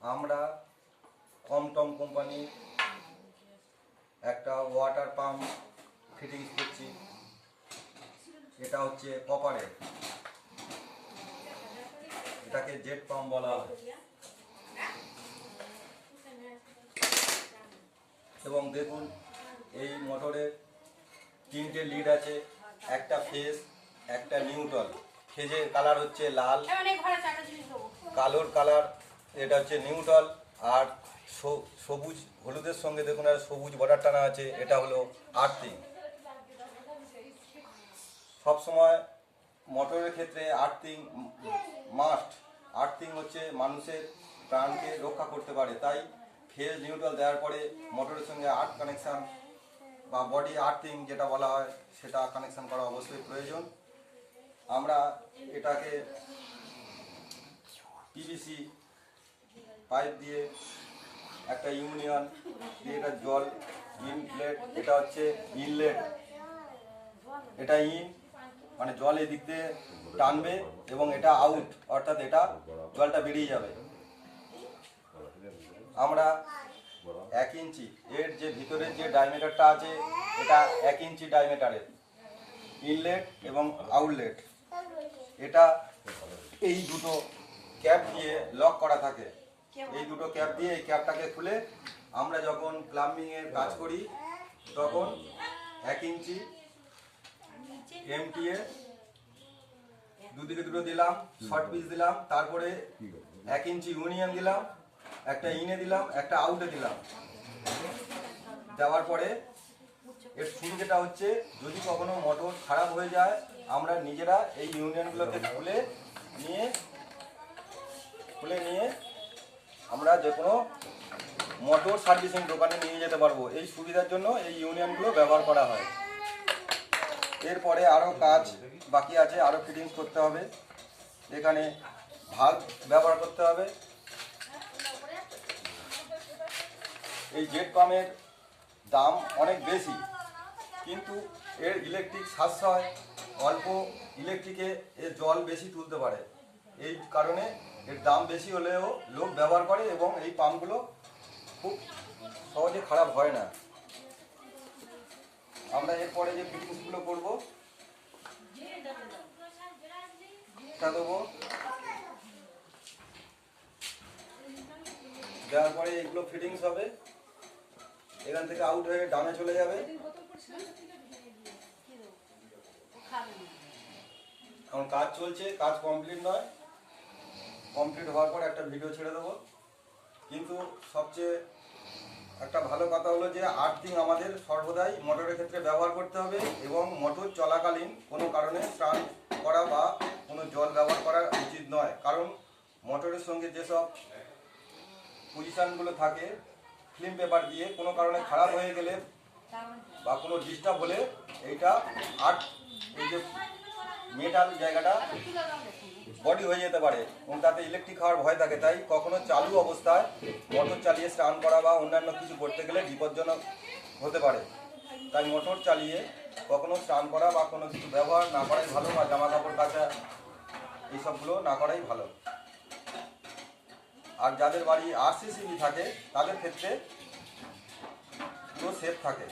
আমরা কমটম কোম্পানির একটা ওয়াটার পাম্প ফিটিংস করছি। এটা হচ্ছে কপারের, এটাকে জেট পাম্প বলা হয়। এবং দেখুন এই মোটরের তিনটে লিড আছে, একটা ফেজ, একটা নিউট্রাল। ফেজের কালার হচ্ছে লাল, কালোর কালার এটা হচ্ছে নিউট্রাল, আর সবুজ হলুদের সঙ্গে দেখুন আর সবুজ বর্ডার টানা আছে, এটা হলো আর্থিং। সবসময় মোটরের ক্ষেত্রে আর্থিং মাস্ট। আর্থিং হচ্ছে মানুষের প্রাণকে রক্ষা করতে পারে, তাই ফেজ নিউট্রাল দেওয়ার পরে মোটরের সঙ্গে আর্থ কানেকশান বা বডি আর্থিং যেটা বলা হয় সেটা কানেকশান করা অবশ্যই প্রয়োজন। আমরা এটাকে পিভিসি পাইপ দিয়ে একটা ইউনিয়ন দিয়ে এটা জল ইনলেট, এটা হচ্ছে ইনলেট, এটা ইন মানে জল এদিক দিয়ে টানবে এবং এটা আউট, অর্থাৎ এটা জলটা বেরিয়ে যাবে। আমরা 1 ইঞ্চি, এর যে ভিতরের যে ডায়ামিটারটা আছে এটা 1 ইঞ্চি ডায়ামিটারের ইনলেট এবং আউটলেট, এটা এই দুটো ক্যাপ দিয়ে লক করা থাকে। এই দুটো ক্যাপ দিয়ে এই ক্যাপটাকে খুলে আমরা যখন প্লাম্বিংয়ের কাজ করি তখন 1 ইঞ্চি এমটিএ দুদিকে দুটো দিলাম, শর্ট পিস দিলাম, তারপরে 1 ইঞ্চি ইউনিয়ন দিলাম, একটা ইনে দিলাম, একটা আউটে দিলাম। দেওয়ার পরে এর সুবিধাটা হচ্ছে যদি কখনো মোটর খারাপ হয়ে যায় আমরা নিজেরা এই ইউনিয়নগুলোকে খুলে নিয়ে আমরা যে কোনো মোটর সার্ভিসিং দোকানে নিয়ে যেতে পারবো। এই সুবিধার জন্য এই ইউনিয়নগুলো ব্যবহার করা হয়। এরপরে আরও কাজ বাকি আছে, আরও ফিটিংস করতে হবে। এখানে ভাল্ব ব্যবহার করতে হবে। এই জেট পাম্পের দাম অনেক বেশি, কিন্তু এর ইলেকট্রিক সাশ্রয়, অল্প ইলেকট্রিকে এর জল বেশি তুলতে পারে। এই কারণে এর দাম বেশি হলেও লোক ব্যবহার করে এবং এই পাম্পগুলো খুব সহজে খারাপ হয় না। আমরা এরপরে যে ফিটিংসগুলো করবো এটা দেবো, দেওয়ার পরে এগুলো ফিটিংস হবে, এখান থেকে আউট হয়ে ডানে চলে যাবে। এখন কাজ চলছে, কাজ কমপ্লিট নয়, কমপ্লিট হওয়ার পর একটা ভিডিও ছেড়ে দেবো। কিন্তু সবচেয়ে একটা ভালো কথা হলো যে আর্থিং আমাদের সর্বদাই মোটরের ক্ষেত্রে ব্যবহার করতে হবে এবং মোটর চলাকালীন কোনো কারণে স্নান করা বা কোনো জল ব্যবহার করা উচিত নয়, কারণ মোটরের সঙ্গে যেসব পজিশানগুলো থাকে ফিল্ম পেপার দিয়ে কোনো কারণে খারাপ হয়ে গেলে বা কোনো ডিস্টার্ব হলে এইটা এই যে মেটাল জায়গাটা বডি হয়ে যেতে পারে এবং তাতে ইলেকট্রিক হওয়ার ভয় থাকে। তাই কখনো চালু অবস্থায় মোটর চালিয়ে স্নান করা বা অন্যান্য কিছু করতে গেলে বিপজ্জনক হতে পারে। তাই মোটর চালিয়ে কখনো স্নান করা বা কোনো কিছু ব্যবহার না করাই ভালো, বা জামা কাপড় কাচা এইসবগুলো না করাই ভালো। আর যাদের বাড়ি আরসিসি থাকে তাদের ক্ষেত্রে পুরো সেফ থাকে।